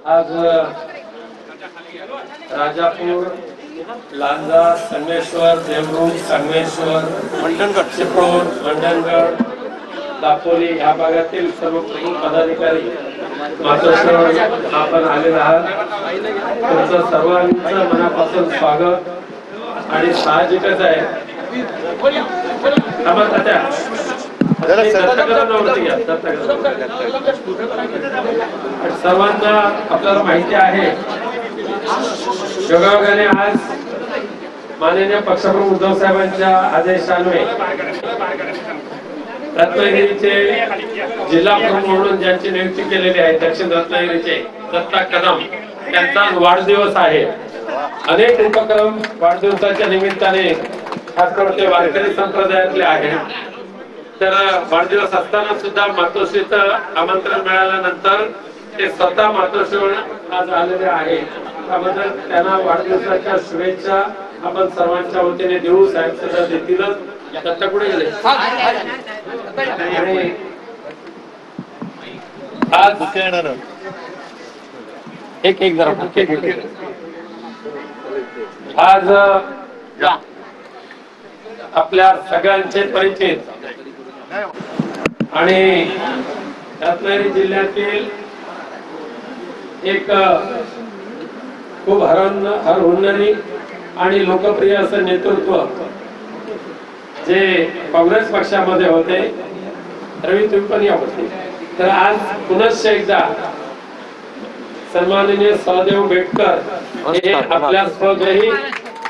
आज राजापूर, लांजा, संगमेश्वर, देवरूख, संगमेश्वर, मंडणगड, चिपळूण, मंडणगड, दापोली या भागातील सर्व प्रमुख पदाधिकारी मातोश्रीवर आपण आलेले आहात. तुमचं सर्वांचं मनापासून स्वागत. आणि साहजिकच आहे सर्वांना आपल्याला माहिती आहे योगायोगाने आज माननीय पक्षप्रमुख उद्धव साहेबांच्या आदेशान्वये रत्नागिरीचे जिल्हा प्रमुख म्हणून ज्यांची नियुक्ती केलेली आहे दक्षिण रत्नागिरीचे दत्ता कदम त्यांचा वाढदिवस आहे. अनेक उपक्रम वाढदिवसाच्या निमित्ताने खास करून ते वारकरी संप्रदायातले आहेत. तर वाढदिवस असताना सुद्धा मातोश्रीचं आमंत्रण मिळाल्यानंतर ते स्वतः मातोश्रीवर आज आलेले आहेत. त्याबद्दल त्यांना वाढदिवसाच्या शुभेच्छा आपण सर्वांच्या वतीने देऊ. साहेब सुद्धा देतीलच. दत्ता कुठे गेले? आज एक एक जरा आज आपल्या सगळ्यांचे परिचित आणि रत्नागिरी जिल्ह्यातील एक खूप हरहुन्नरी आणि लोकप्रिय असं नेतृत्व जे काँग्रेस पक्षामध्ये होते. रवी तुम्ही पण या होते. तर आज पुनश्च एकदा सन्माननीय सहदेव बेटकर हे आपल्या स्वगृही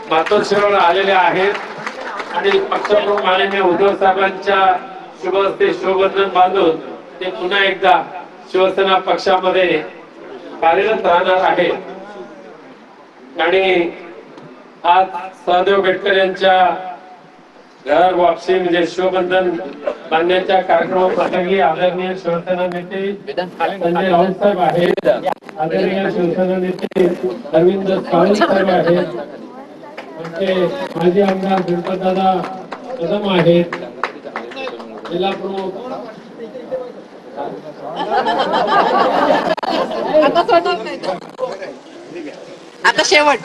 मातोश्रीवर आलेले आहेत आणि पक्षप्रमुख माननीय उद्धव साहेबांच्या शुभ हस्ते शिवबंधन बांधून ते पुन्हा एकदा शिवसेना पक्षामध्ये कार्यरत राहणार आहे. आणि आज सहदेव बेटकर यांच्या घर वापसी म्हणजे शिवबंधन बांधण्याच्या कार्यक्रमाप्रसंगी आदरणीय शिवसेना नेते संजय राऊत साहेब आहेत. आदरणीय शिवसेना नेते अरविंद सावंत साहेब आहेत. आमचे माजी आमदार गणपतदादा कदम आहेत. जिल्हा प्रमुख आता शेवट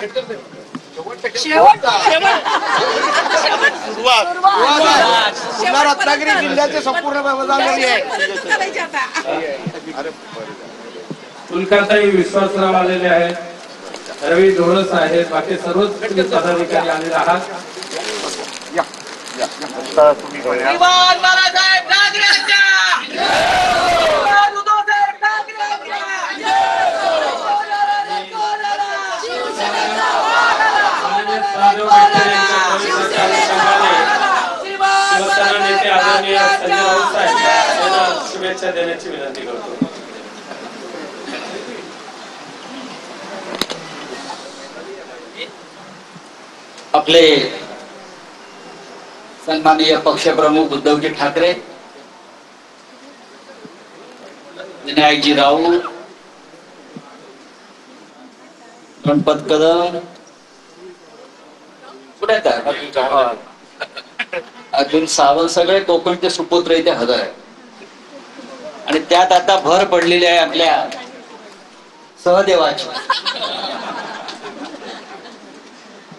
रत्नागिरी जिल्ह्याचे संपूर्ण तुलकाताई विश्वासराव आलेले आहेत. रवी ढोळस आहेत. बाकी सर्वच पदाधिकारी आलेले आहात. शिवसेना नेते आदरणीय संजय राऊत साहेब यांना शुभेच्छा देण्याची विनंती करतो. आपले सन्माननीय पक्षप्रमुख उद्धवजी ठाकरे, विनायकजी राऊत, गणपत कदम, कुठे अर्जुन सावंत सगळे कोकणचे सुपुत्र इथे हजर आहे. आणि त्यात आता भर पडलेली आहे आपल्या सहदेवाची.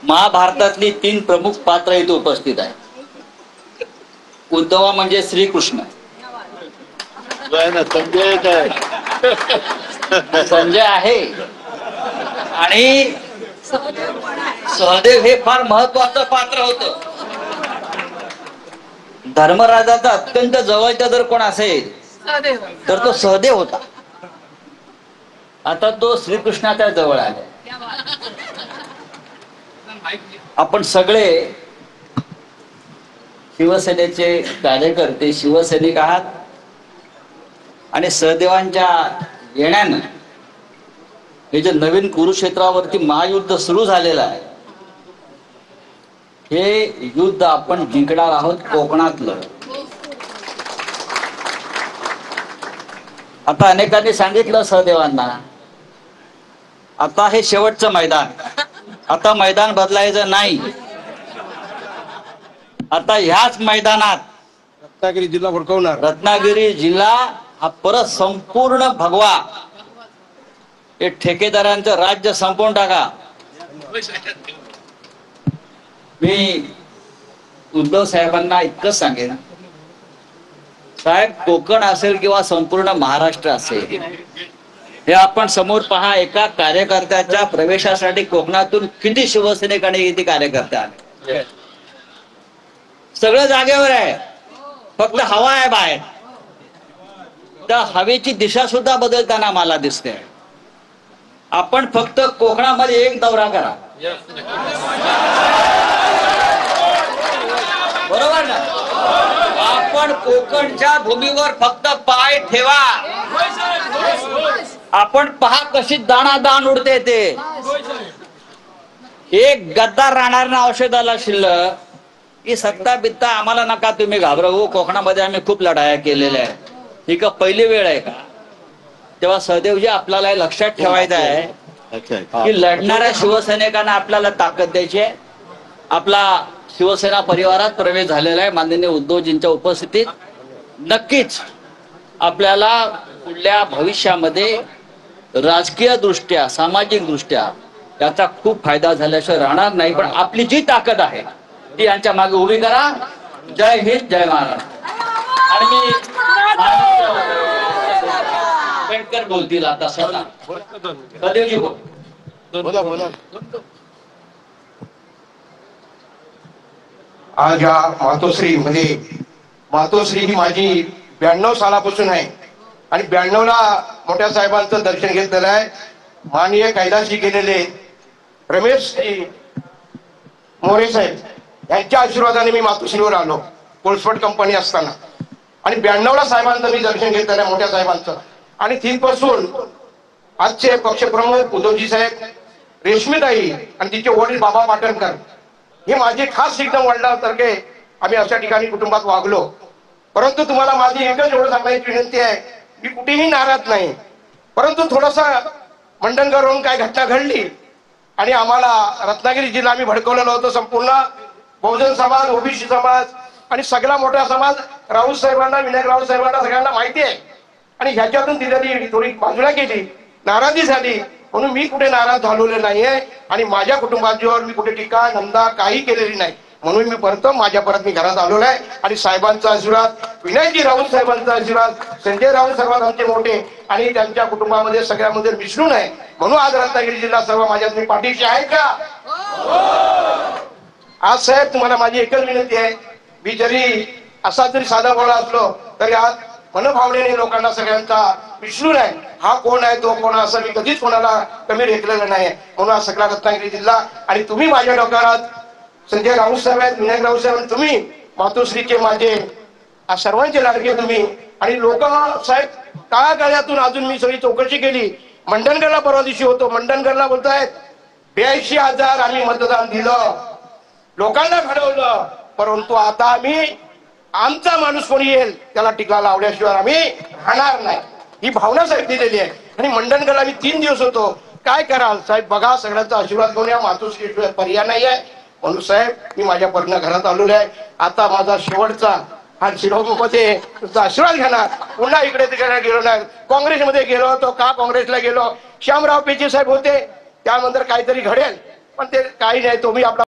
महाभारतातली 3 प्रमुख पात्र इथे उपस्थित आहे. उद्धवा म्हणजे श्रीकृष्ण, संजय आहे आणि सहदेव हे फार महत्वाचं पात्र होतं. धर्मराजाचा अत्यंत जवळचा जर कोण असेल तर तो सहदेव होता. आता तो श्रीकृष्णाच्या जवळ आहे. आपण सगळे शिवसेनेचे कार्यकर्ते शिवसैनिक आहात आणि सहदेवांच्या येण्यानं हे जे नवीन कुरुक्षेत्रावरती महायुद्ध सुरू झालेलं आहे हे युद्ध आपण जिंकणार आहोत कोकणातलं. आता अनेकांनी सांगितलं सहदेवांना आता हे शेवटचं मैदान, आता मैदान बदलायचं नाही. आता ह्याच मैदानात रत्नागिरी जिल्हा भडकवणार. रत्नागिरी जिल्हा भडकवणार. रत्नागिरी जिल्हा हा परत संपूर्ण भगवा हे ठेकेदारांचं राज्य संपवून टाका. मी उद्धव साहेबांना इतकंच सांगेन, साहेब कोकण असेल किंवा संपूर्ण महाराष्ट्र असेल, हे आपण समोर पहा, एका कार्यकर्त्याच्या प्रवेशासाठी कोकणातून किती शिवसैनिक आणि किती कार्यकर्ते आले. सगळं जागेवर आहे, फक्त हवा आहे बाहेर. त्या हवेची दिशा सुद्धा बदलताना मला दिसते. आपण फक्त कोकणामध्ये एक दौरा करा, बरोबर ना? आपण कोकणच्या भूमीवर फक्त पाय ठेवा, आपण पहा कशी दाणादाण उडते ते. एक गद्दार राहणार ना औषधाला शिल्लक, की सत्ता बित्ता आम्हाला नका तुम्ही घाबरवू. कोकणामध्ये आम्ही खूप लढाया केलेल्या आहेत. ही का पहिली वेळ आहे का? तेव्हा सहदेवजी आपल्याला हे लक्षात ठेवायचं आहे की लढणाऱ्या शिवसैनिकांना आपल्याला ताकद द्यायची आहे. आपला शिवसेना परिवारात प्रवेश झालेला आहे माननीय उद्धवजींच्या उपस्थितीत. नक्कीच आपल्याला पुढल्या भविष्यामध्ये राजकीय दृष्ट्या, सामाजिक दृष्ट्या याचा खूप फायदा झाल्याशिवाय राहणार नाही. पण आपली जी ताकद आहे ती यांच्या मागे उभी करा. जय हिंद, जय महाराष्ट्र. आणि मी वेंकट बोलतील आता स्वतः. सदैवजी बोल. बोला. आज या मातोश्री मध्ये, मातोश्री ही माझी 92 सालापासून आहे आणि 92ला मोठ्या साहेबांचं दर्शन घेतलेलं आहे. माननीय कैलाशी गेलेले रमेश मोरे साहेब यांच्या आशीर्वादाने मी मातोश्रीवर आलो, कोळसपट कंपनी असताना. आणि 92ला साहेबांचं मी दर्शन घेतलेलं आहे, मोठ्या साहेबांचं. आणि 3 पासून आजचे पक्षप्रमुख उद्धवजी साहेब, रेश्मीताई आणि तिचे वडील बाबा पाटणकर हे माझे खास एकदम वडिलांसारखे आम्ही अशा ठिकाणी कुटुंबात वागलो. परंतु तुम्हाला माझी एकच एवढं सांगण्याची विनंती आहे, मी कुठेही नाराज नाही. परंतु थोडासा मंडणगडवरून काय घटना घडली आणि आम्हाला रत्नागिरी जिल्हा आम्ही भडकवलेलं होतं. संपूर्ण बहुजन समाज, ओबीसी समाज आणि सगळा मोठा समाज राऊत साहेबांना, विनायक राऊत साहेबांना सगळ्यांना माहिती आहे. आणि ह्याच्यातून तिथे थोडी बाजूला केली, नाराजी झाली. म्हणून मी कुठे नाराज झालेलो नाहीये आणि माझ्या कुटुंबावर मी कुठे टीका नंदा काही केलेली नाही. म्हणून मी परत मी घरात आलेलो आहे. आणि साहेबांचा आशीर्वाद, विनायकजी राऊत साहेबांचा आशीर्वाद, संजय राऊत साहेब आमचे मोठे आणि त्यांच्या कुटुंबामध्ये सगळ्यामध्ये मिसळून आहे. म्हणून आज रत्नागिरी जिल्हा सर्व माझ्या तुम्ही पाठीशी आहे का? आज साहेब तुम्हाला माझी एकच विनंती आहे, मी जरी असा जरी साधा बोळा असलो तरी आज मनभावनेने लोकांना सगळ्यांचा मिसळून आहे. हा कोण आहे तो कोण असं मी कधीच कोणाला कमी रेखलेलं नाही. म्हणून आज सगळा रत्नागिरी जिल्हा आणि तुम्ही माझ्या डोक्यात संजय राऊत साहेब आहेत, विनायक राऊत साहेब, तुम्ही मातोश्रीचे माझे सर्वांचे लाडके तुम्ही. आणि लोक साहेब तळागाळ्यातून अजून मी सगळी चौकशी केली. मंडणगडला परवा दिवशी होतो, मंडणगडला बोलतायत 82,000 आम्ही मतदान दिलं, लोकांना घडवलं. परंतु आता आम्ही आमचा माणूस कोणी येईल त्याला टीका लावल्याशिवाय आम्ही राहणार नाही, ही भावना साहेब दिलेली आहे. आणि मंडणगडला आम्ही 3 दिवस होतो. काय कराल साहेब, बघा सगळ्यांचा आशीर्वाद घेऊन या, मातोश्रीशिवाय पर्याय नाही आहे. म्हणून साहेब मी माझ्या पर्यंत घरात आलेलो आहे. आता माझा शेवटचा हा शिरोमध्ये तुमचा आशीर्वाद घेणार. पुन्हा इकडे तिकडे गेलो नाही. काँग्रेसमध्ये गेलो होतो का, काँग्रेसला गेलो, श्यामराव पेचे साहेब होते, त्यानंतर काहीतरी घडेल पण ते काही नाही. तुम्ही आपला